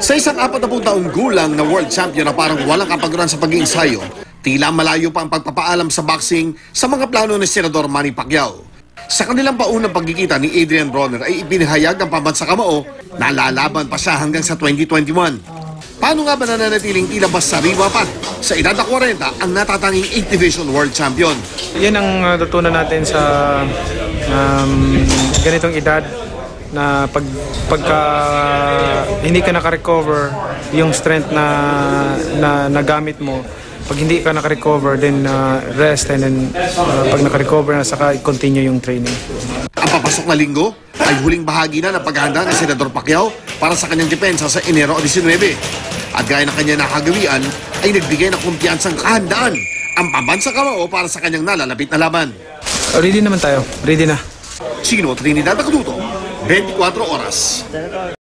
Sa isang 40 taong gulang na world champion na parang walang kapaguran sa pag-iinsayo, tila malayo pa ang pagpapaalam sa boxing sa mga plano ni Senador Manny Pacquiao. Sa kanilang paunang pagkikita ni Adrian Bronner ay ipinahayag ng pambansa kamao na lalaban pa siya hanggang sa 2021. Paano nga ba nananatiling tila mas sariwa pa sa edad na 40 ang natatanging 8 Division World Champion? Yan ang natutunan natin sa ganitong edad na pagka hindi ka naka-recover yung strength na nagamit mo, pag hindi ka naka-recover, then rest, and then pag naka-recover na, saka continue yung training. Ang papasok na linggo ay huling bahagi na ng paghahanda ni Senador Pacquiao para sa kanyang depensa sa Enero 19. At gaya ng kanyang nakagawian, ay nagbigay ng kumpiyansang kahandaan ang pambansang kamao para sa kanyang nalalapit na laban. Ready naman tayo. Ready na. Chino Trinidad Acututo, 24 Oras.